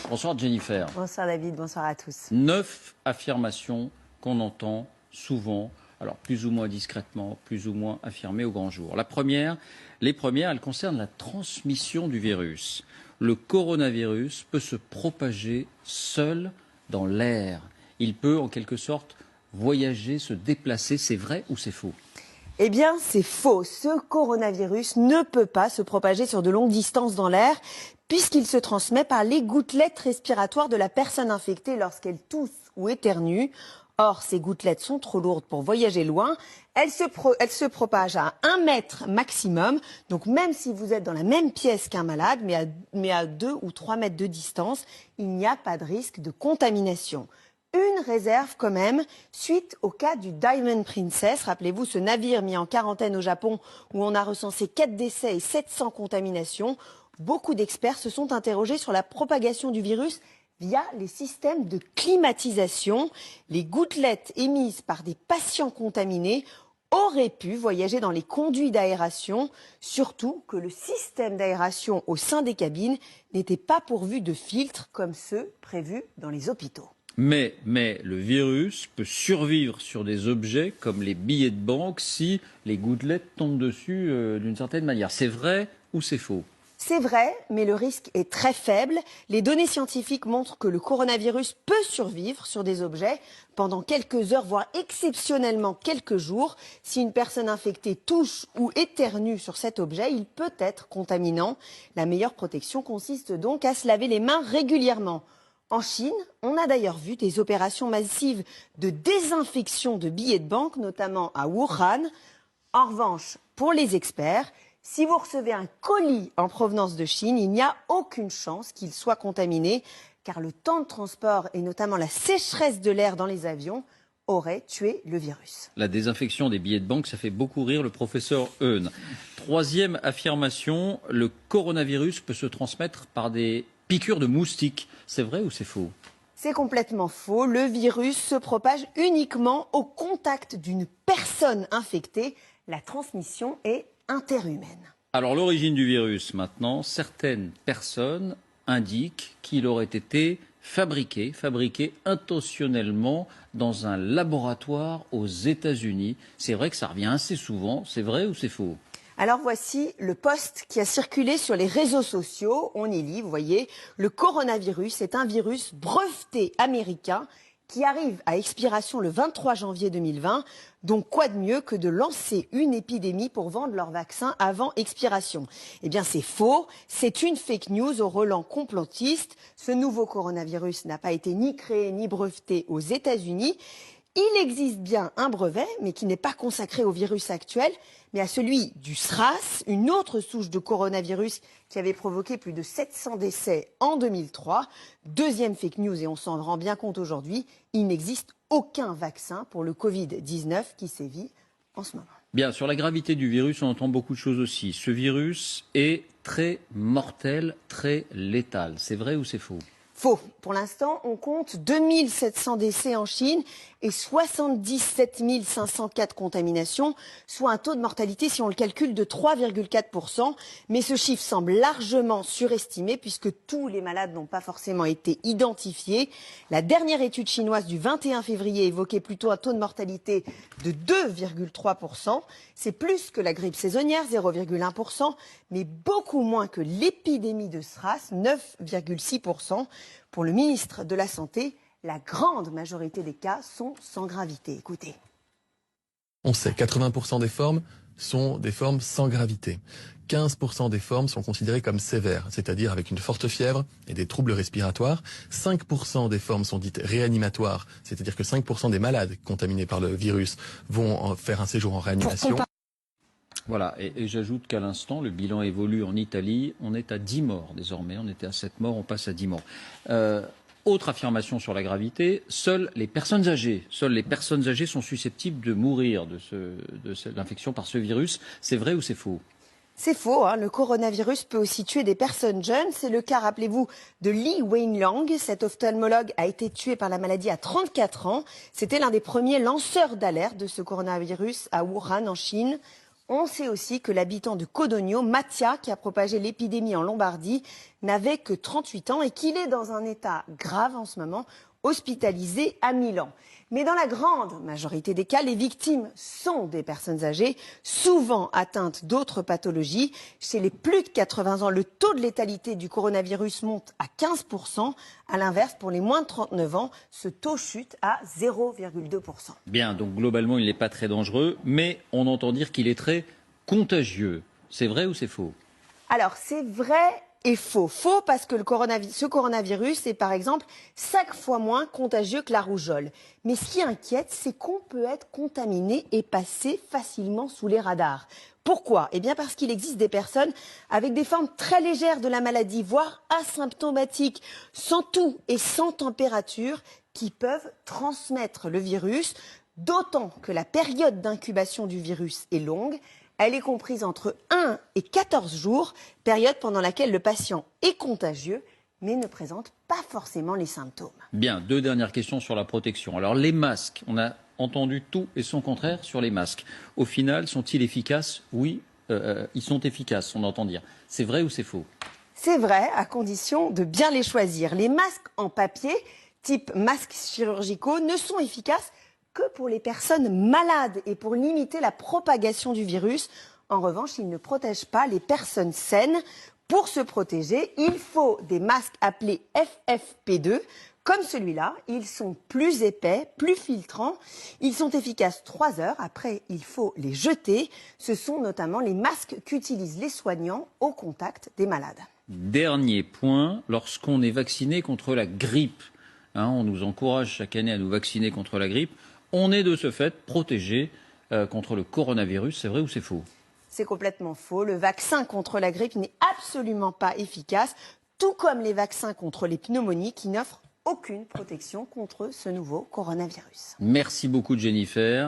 Bonsoir Jennifer. Bonsoir David, bonsoir à tous. 9 affirmations qu'on entend souvent, alors plus ou moins discrètement, plus ou moins affirmées au grand jour. Les premières, elles concernent la transmission du virus. Le coronavirus peut se propager seul dans l'air. Il peut en quelque sorte voyager, se déplacer. C'est vrai ou c'est faux ? Eh bien, c'est faux. Ce coronavirus ne peut pas se propager sur de longues distances dans l'air, puisqu'il se transmet par les gouttelettes respiratoires de la personne infectée lorsqu'elle tousse ou éternue. Or, ces gouttelettes sont trop lourdes pour voyager loin. Elles se propagent à 1 mètre maximum. Donc, même si vous êtes dans la même pièce qu'un malade, mais à 2 ou 3 mètres de distance, il n'y a pas de risque de contamination. Une réserve quand même, suite au cas du Diamond Princess. Rappelez-vous, ce navire mis en quarantaine au Japon où on a recensé 4 décès et 700 contaminations. Beaucoup d'experts se sont interrogés sur la propagation du virus via les systèmes de climatisation. Les gouttelettes émises par des patients contaminés auraient pu voyager dans les conduits d'aération, surtout que le système d'aération au sein des cabines n'était pas pourvu de filtres comme ceux prévus dans les hôpitaux. Mais le virus peut survivre sur des objets comme les billets de banque si les gouttelettes tombent dessus d'une certaine manière. C'est vrai ou c'est faux ? C'est vrai, mais le risque est très faible. Les données scientifiques montrent que le coronavirus peut survivre sur des objets pendant quelques heures, voire exceptionnellement quelques jours. Si une personne infectée touche ou éternue sur cet objet, il peut être contaminant. La meilleure protection consiste donc à se laver les mains régulièrement. En Chine, on a d'ailleurs vu des opérations massives de désinfection de billets de banque, notamment à Wuhan. En revanche, pour les experts, si vous recevez un colis en provenance de Chine, il n'y a aucune chance qu'il soit contaminé, car le temps de transport et notamment la sécheresse de l'air dans les avions aurait tué le virus. La désinfection des billets de banque, ça fait beaucoup rire le professeur Eun. Troisième affirmation, le coronavirus peut se transmettre par des piqûres de moustiques. C'est vrai ou c'est faux ? C'est complètement faux. Le virus se propage uniquement au contact d'une personne infectée. La transmission est interhumaine. Alors l'origine du virus maintenant, certaines personnes indiquent qu'il aurait été fabriqué intentionnellement dans un laboratoire aux États-Unis. C'est vrai que ça revient assez souvent. C'est vrai ou c'est faux ? Alors voici le post qui a circulé sur les réseaux sociaux. On y lit, vous voyez, le coronavirus est un virus breveté américain qui arrive à expiration le 23 janvier 2020. Donc quoi de mieux que de lancer une épidémie pour vendre leur vaccin avant expiration ? Eh bien c'est faux, c'est une fake news au relent complotiste. Ce nouveau coronavirus n'a pas été ni créé ni breveté aux États-Unis. Il existe bien un brevet, mais qui n'est pas consacré au virus actuel, mais à celui du SRAS, une autre souche de coronavirus qui avait provoqué plus de 700 décès en 2003. Deuxième fake news, et on s'en rend bien compte aujourd'hui, il n'existe aucun vaccin pour le Covid-19 qui sévit en ce moment. Bien, sur la gravité du virus, on entend beaucoup de choses aussi. Ce virus est très mortel, très létal. C'est vrai ou c'est faux ? Faux. Pour l'instant, on compte 2700 décès en Chine et 77 504 contaminations, soit un taux de mortalité, si on le calcule, de 3,4%. Mais ce chiffre semble largement surestimé puisque tous les malades n'ont pas forcément été identifiés. La dernière étude chinoise du 21 février évoquait plutôt un taux de mortalité de 2,3%. C'est plus que la grippe saisonnière, 0,1%, mais beaucoup moins que l'épidémie de SRAS, 9,6%. Pour le ministre de la Santé, la grande majorité des cas sont sans gravité. Écoutez. On sait, 80% des formes sont des formes sans gravité. 15% des formes sont considérées comme sévères, c'est-à-dire avec une forte fièvre et des troubles respiratoires. 5% des formes sont dites réanimatoires, c'est-à-dire que 5% des malades contaminés par le virus vont faire un séjour en réanimation. Voilà, et j'ajoute qu'à l'instant, le bilan évolue en Italie. On est à 10 morts désormais. On était à 7 morts, on passe à 10 morts. Autre affirmation sur la gravité, seules les personnes âgées sont susceptibles de mourir de l'infection par ce virus. C'est vrai ou c'est faux ? C'est faux, hein. Le coronavirus peut aussi tuer des personnes jeunes. C'est le cas, rappelez-vous, de Li Wenliang. Cet ophtalmologue a été tué par la maladie à 34 ans. C'était l'un des premiers lanceurs d'alerte de ce coronavirus à Wuhan, en Chine. On sait aussi que l'habitant de Codogno, Mattia, qui a propagé l'épidémie en Lombardie, n'avait que 38 ans et qu'il est dans un état grave en ce moment, hospitalisé à Milan. Mais dans la grande majorité des cas, les victimes sont des personnes âgées, souvent atteintes d'autres pathologies. Chez les plus de 80 ans, le taux de létalité du coronavirus monte à 15%. À l'inverse, pour les moins de 39 ans, ce taux chute à 0,2%. Bien, donc globalement, il n'est pas très dangereux, mais on entend dire qu'il est très contagieux. C'est vrai ou c'est faux? Alors, c'est vrai et faux. Faux parce que ce coronavirus est par exemple 5 fois moins contagieux que la rougeole. Mais ce qui inquiète, c'est qu'on peut être contaminé et passer facilement sous les radars. Pourquoi? Eh bien parce qu'il existe des personnes avec des formes très légères de la maladie, voire asymptomatiques, sans toux et sans température, qui peuvent transmettre le virus, d'autant que la période d'incubation du virus est longue. Elle est comprise entre 1 et 14 jours, période pendant laquelle le patient est contagieux, mais ne présente pas forcément les symptômes. Bien, 2 dernières questions sur la protection. Alors les masques, on a entendu tout et son contraire sur les masques. Au final, sont-ils efficaces? Oui, ils sont efficaces, on entend dire. C'est vrai ou c'est faux? C'est vrai, à condition de bien les choisir. Les masques en papier, type masques chirurgicaux, ne sont efficaces que pour les personnes malades et pour limiter la propagation du virus. En revanche, ils ne protègent pas les personnes saines. Pour se protéger, il faut des masques appelés FFP2. Comme celui-là, ils sont plus épais, plus filtrants. Ils sont efficaces 3 heures. Après, il faut les jeter. Ce sont notamment les masques qu'utilisent les soignants au contact des malades. Dernier point, lorsqu'on est vacciné contre la grippe, on nous encourage chaque année à nous vacciner contre la grippe, on est de ce fait protégé contre le coronavirus. C'est vrai ou c'est faux? C'est complètement faux. Le vaccin contre la grippe n'est absolument pas efficace, tout comme les vaccins contre les pneumonies qui n'offrent aucune protection contre ce nouveau coronavirus. Merci beaucoup Jennifer.